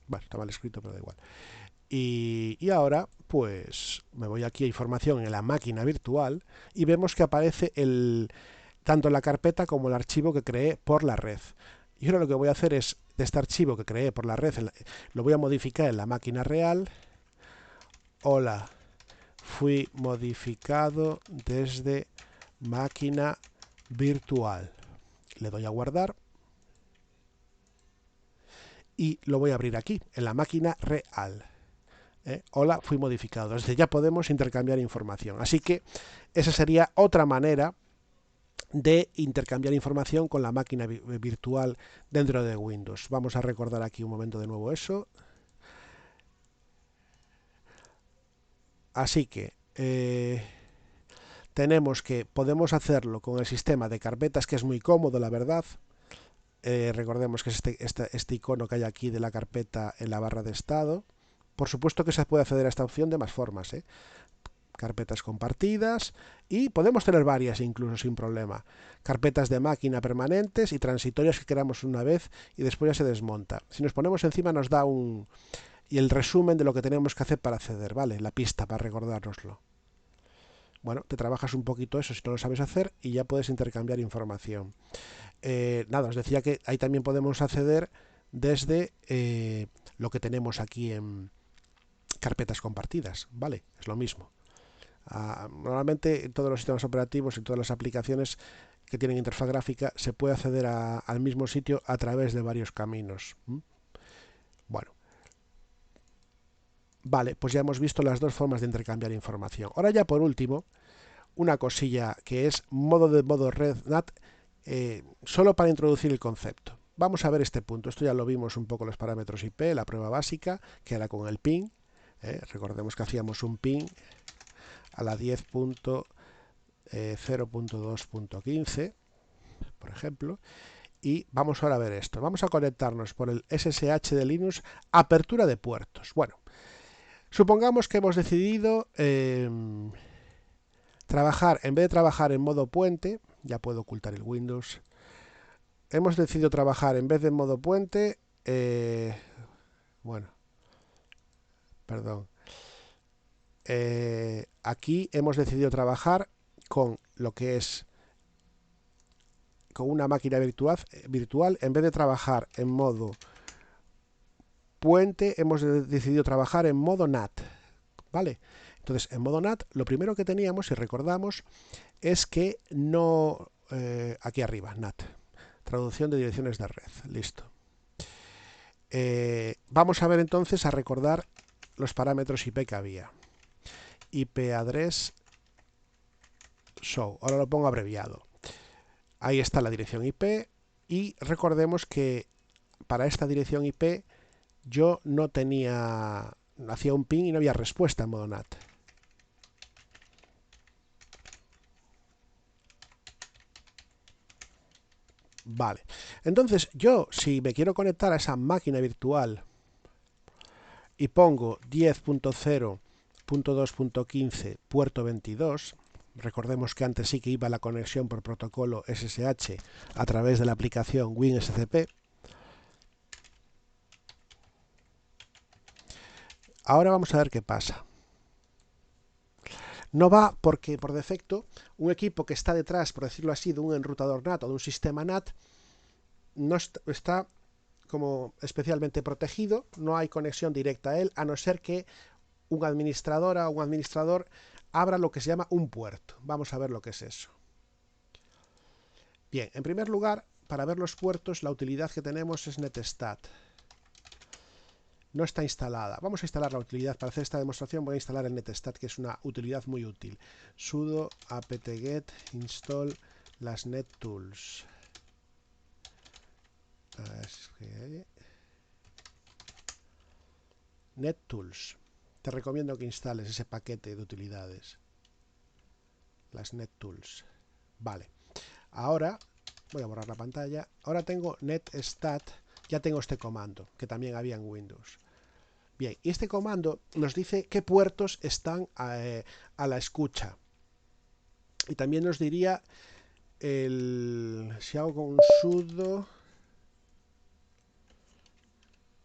Bueno, está mal escrito, pero da igual. Y ahora, pues, me voy aquí a información en la máquina virtual y vemos que aparece tanto la carpeta como el archivo que creé por la red. Y ahora lo que voy a hacer es, de este archivo que creé por la red, lo voy a modificar en la máquina real. Hola, fui modificado desde máquina virtual. Le doy a guardar. Y lo voy a abrir aquí, en la máquina real. Hola, fui modificado. Desde ya podemos intercambiar información. Así que esa sería otra manera de intercambiar información con la máquina virtual dentro de Windows. Vamos a recordar aquí un momento de nuevo eso. Así que podemos hacerlo con el sistema de carpetas, que es muy cómodo, la verdad. Recordemos que es este icono que hay aquí de la carpeta en la barra de estado. Por supuesto que se puede acceder a esta opción de más formas, carpetas compartidas y podemos tener varias incluso sin problema. Carpetas de máquina permanentes y transitorias que creamos una vez y después ya se desmonta. Si nos ponemos encima nos da y el resumen de lo que tenemos que hacer para acceder, ¿vale? La pista para recordárnoslo. Bueno, te trabajas un poquito eso si no lo sabes hacer y ya puedes intercambiar información. Nada, os decía que ahí también podemos acceder desde lo que tenemos aquí en carpetas compartidas, ¿vale? Es lo mismo. Normalmente en todos los sistemas operativos y todas las aplicaciones que tienen interfaz gráfica se puede acceder al mismo sitio a través de varios caminos. Bueno, vale, pues ya hemos visto las dos formas de intercambiar información. Ahora ya por último, una cosilla que es modo red NAT, solo para introducir el concepto. Vamos a ver este punto. Esto ya lo vimos un poco los parámetros IP, la prueba básica, que era con el ping. Recordemos que hacíamos un ping a la 10.0.2.15, por ejemplo. Y vamos ahora a ver esto. Vamos a conectarnos por el SSH de Linux, apertura de puertos. Bueno, supongamos que hemos decidido trabajar, en vez de trabajar en modo puente, ya puedo ocultar el Windows, hemos decidido trabajar en vez de modo puente, bueno, perdón, aquí hemos decidido trabajar con lo que es con una máquina virtual, en vez de trabajar en modo puente, hemos decidido trabajar en modo NAT, ¿vale? Entonces, en modo NAT, lo primero que teníamos, si recordamos, es que no... aquí arriba, NAT, traducción de direcciones de red, listo. Vamos a ver entonces a recordar los parámetros IP que había. IP address show, ahora lo pongo abreviado. Ahí está la dirección IP y recordemos que para esta dirección IP yo no tenía, hacía un ping y no había respuesta en modo NAT. Vale, entonces yo si me quiero conectar a esa máquina virtual y pongo 10.0.2.15 puerto 22, recordemos que antes sí que iba la conexión por protocolo SSH a través de la aplicación WinSCP. Ahora vamos a ver qué pasa. No va porque por defecto un equipo que está detrás, por decirlo así, de un enrutador NAT o de un sistema NAT no está como especialmente protegido, no hay conexión directa a él, a no ser que un administrador o un administrador abra lo que se llama un puerto. Vamos a ver lo que es eso. Bien, en primer lugar, para ver los puertos, la utilidad que tenemos es netstat. No está instalada. Vamos a instalar la utilidad. Para hacer esta demostración voy a instalar el netstat, que es una utilidad muy útil. Sudo apt-get install las nettools. NetTools. Te recomiendo que instales ese paquete de utilidades. Las NetTools. Vale. Ahora voy a borrar la pantalla. Ahora tengo netstat. Ya tengo este comando, que también había en Windows. Bien, y este comando nos dice qué puertos están a la escucha. Y también nos diría si hago con sudo.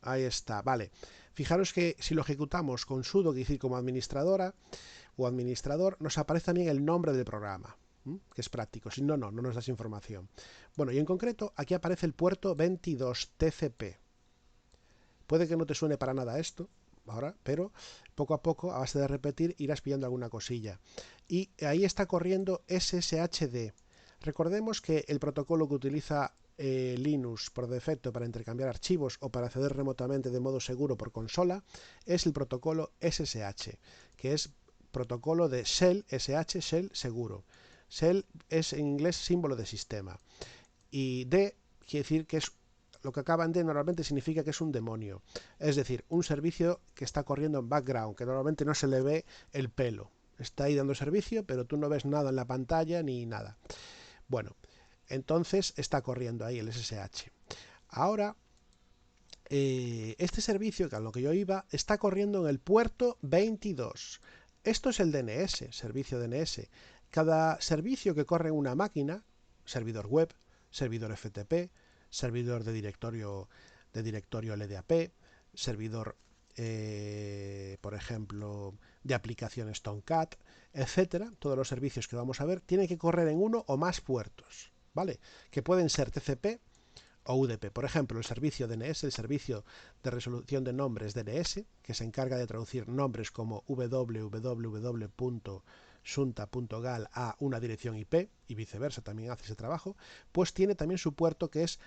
Ahí está, vale. Fijaros que si lo ejecutamos con sudo, que decir como administradora o administrador, nos aparece también el nombre del programa, que es práctico. Si no, no nos das información. Bueno, y en concreto, aquí aparece el puerto 22 TCP. Puede que no te suene para nada esto ahora, pero poco a poco, a base de repetir, irás pillando alguna cosilla. Y ahí está corriendo SSHD. Recordemos que el protocolo que utiliza Linux por defecto para intercambiar archivos o para acceder remotamente de modo seguro por consola es el protocolo SSH, que es protocolo de Shell, SH, Shell seguro. Shell es en inglés símbolo de sistema. Y D quiere decir que es lo que acaba en D normalmente significa que es un demonio. Es decir, un servicio que está corriendo en background, que normalmente no se le ve el pelo. Está ahí dando servicio, pero tú no ves nada en la pantalla ni nada. Bueno, entonces está corriendo ahí el SSH. Ahora, este servicio, que a lo que yo iba, está corriendo en el puerto 22. Esto es el DNS, servicio DNS. Cada servicio que corre en una máquina, servidor web, servidor FTP, servidor de directorio LDAP, servidor por ejemplo, de aplicaciones Tomcat, etcétera, todos los servicios que vamos a ver, tienen que correr en uno o más puertos, ¿vale? Que pueden ser TCP o UDP. Por ejemplo, el servicio DNS, el servicio de resolución de nombres DNS, que se encarga de traducir nombres como www.sunta.gal a una dirección IP y viceversa, también hace ese trabajo, pues tiene también su puerto que es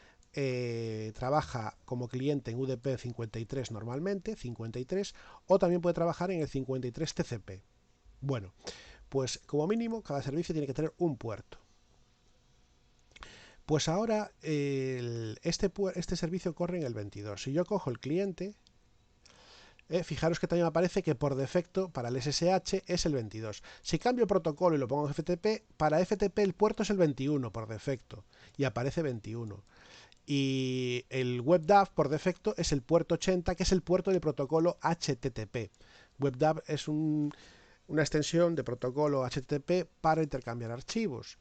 trabaja como cliente en UDP 53 normalmente, 53, o también puede trabajar en el 53 TCP. Bueno, pues como mínimo cada servicio tiene que tener un puerto. Pues ahora este servicio corre en el 22. Si yo cojo el cliente, fijaros que también aparece que por defecto para el SSH es el 22. Si cambio protocolo y lo pongo en FTP, para FTP el puerto es el 21 por defecto y aparece 21. Y el WebDAV por defecto es el puerto 80, que es el puerto del protocolo HTTP. WebDAV es una extensión de protocolo HTTP para intercambiar archivos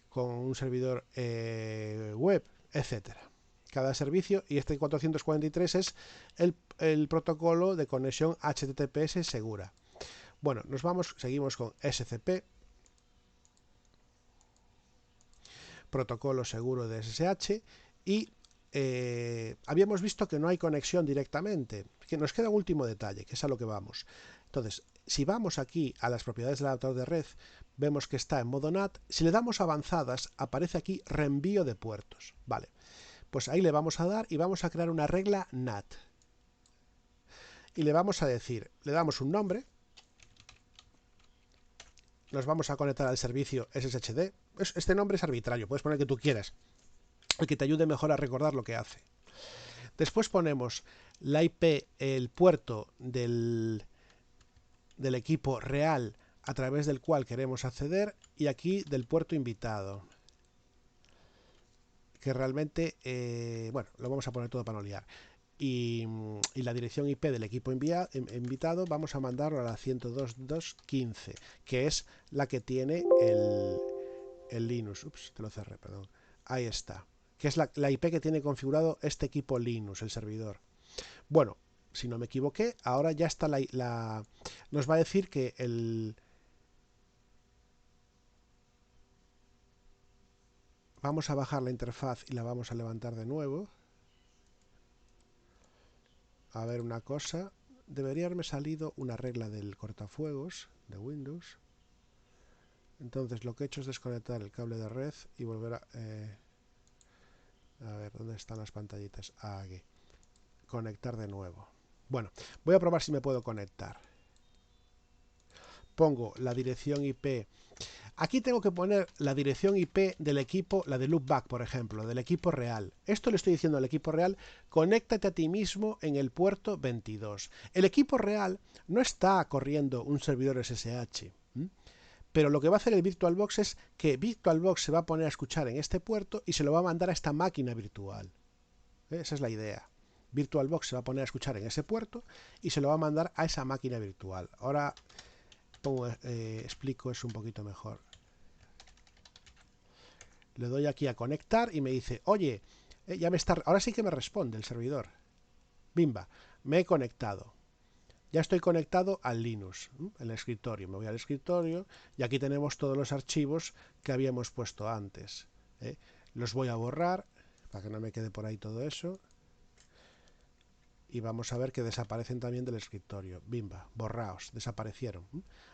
con un servidor web, etcétera. Cada servicio, y este 443 es el protocolo de conexión HTTPS segura. Bueno, seguimos con SCP, protocolo seguro de SSH, y habíamos visto que no hay conexión directamente, que nos queda un último detalle, que es a lo que vamos. Entonces, si vamos aquí a las propiedades del adaptador de red, vemos que está en modo NAT. Si le damos avanzadas, aparece aquí reenvío de puertos. Vale, pues ahí le vamos a dar y vamos a crear una regla NAT. Y le vamos a decir, le damos un nombre, nos vamos a conectar al servicio SSHD. Este nombre es arbitrario, puedes poner el que tú quieras, el que te ayude mejor a recordar lo que hace. Después ponemos la IP, el puerto del equipo real a través del cual queremos acceder, y aquí del puerto invitado, que realmente, bueno, lo vamos a poner todo para no liar. Y la dirección IP del equipo invitado vamos a mandarlo a la 102.2.15, que es la que tiene el Linux. Ups, te lo cerré, perdón. Ahí está. Que es la IP que tiene configurado este equipo Linux, el servidor. Bueno, si no me equivoqué, ahora ya está nos va a decir que vamos a bajar la interfaz y la vamos a levantar de nuevo. A ver una cosa. Debería haberme salido una regla del cortafuegos de Windows. Entonces lo que he hecho es desconectar el cable de red y volver a ver, ¿dónde están las pantallitas? Aquí. Conectar de nuevo. Bueno, voy a probar si me puedo conectar. Pongo la dirección IP. Aquí tengo que poner la dirección IP del equipo, la de loopback, por ejemplo, del equipo real. Esto le estoy diciendo al equipo real, conéctate a ti mismo en el puerto 22. El equipo real no está corriendo un servidor SSH. Pero lo que va a hacer el VirtualBox es que VirtualBox se va a poner a escuchar en este puerto y se lo va a mandar a esta máquina virtual. Esa es la idea. VirtualBox se va a poner a escuchar en ese puerto y se lo va a mandar a esa máquina virtual. Ahora explico eso un poquito mejor. Le doy aquí a conectar y me dice, oye, ahora sí que me responde el servidor. Bimba, me he conectado. Ya estoy conectado al Linux, el escritorio. Me voy al escritorio y aquí tenemos todos los archivos que habíamos puesto antes. Los voy a borrar para que no me quede por ahí todo eso. Y vamos a ver que desaparecen también del escritorio. Bimba, borraos, desaparecieron.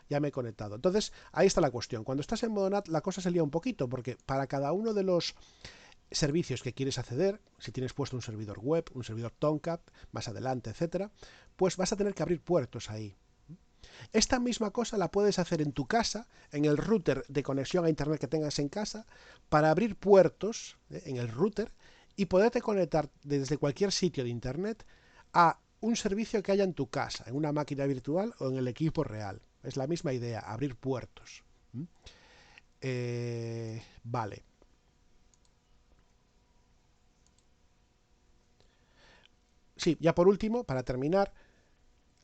Ya me he conectado. Entonces, ahí está la cuestión. Cuando estás en modo NAT, la cosa se lía un poquito, porque para cada uno de los servicios que quieres acceder, si tienes puesto un servidor web, un servidor Tomcat, más adelante, etcétera, pues vas a tener que abrir puertos ahí. Esta misma cosa la puedes hacer en tu casa, en el router de conexión a internet que tengas en casa, para abrir puertos en el router y poderte conectar desde cualquier sitio de internet a un servicio que haya en tu casa, en una máquina virtual o en el equipo real. Es la misma idea, abrir puertos. Vale. Sí, ya por último, para terminar,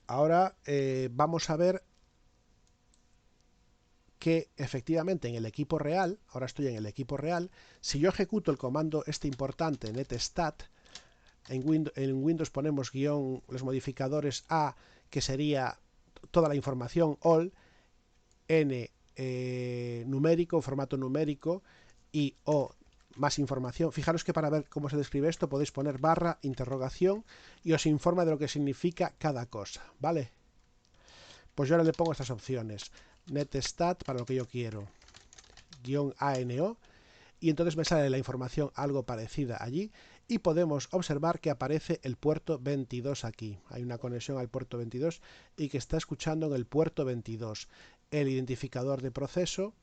ahora vamos a ver que efectivamente en el equipo real, ahora estoy en el equipo real, si yo ejecuto el comando este importante netstat, En Windows ponemos guión, los modificadores A, que sería toda la información, all, N, numérico, formato numérico, y O, más información. Fijaros que para ver cómo se describe esto podéis poner barra, interrogación, y os informa de lo que significa cada cosa, ¿vale? Pues yo ahora le pongo estas opciones. Netstat para lo que yo quiero, guión ANO, y entonces me sale la información algo parecida allí, y podemos observar que aparece el puerto 22 aquí. Hay una conexión al puerto 22 y que está escuchando en el puerto 22. El identificador de proceso.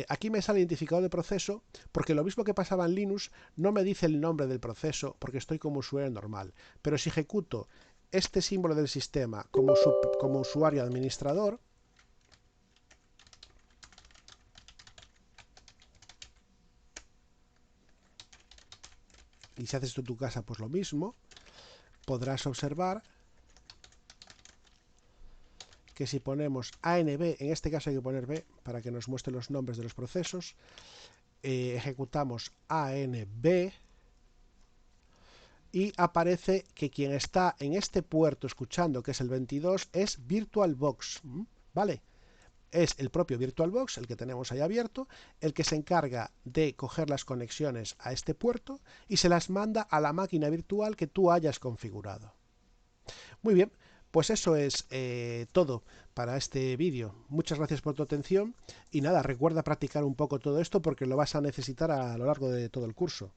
Aquí me sale el identificador de proceso porque lo mismo que pasaba en Linux, no me dice el nombre del proceso porque estoy como usuario normal. Pero si ejecuto este símbolo del sistema como usuario administrador, y si haces esto en tu casa, pues lo mismo, podrás observar que si ponemos ANB, en este caso hay que poner B para que nos muestre los nombres de los procesos, ejecutamos ANB y aparece que quien está en este puerto escuchando, que es el 22, es VirtualBox, ¿vale? Es el propio VirtualBox, el que tenemos ahí abierto, el que se encarga de coger las conexiones a este puerto y se las manda a la máquina virtual que tú hayas configurado. Muy bien, pues eso es todo para este vídeo. Muchas gracias por tu atención y nada, recuerda practicar un poco todo esto porque lo vas a necesitar a lo largo de todo el curso.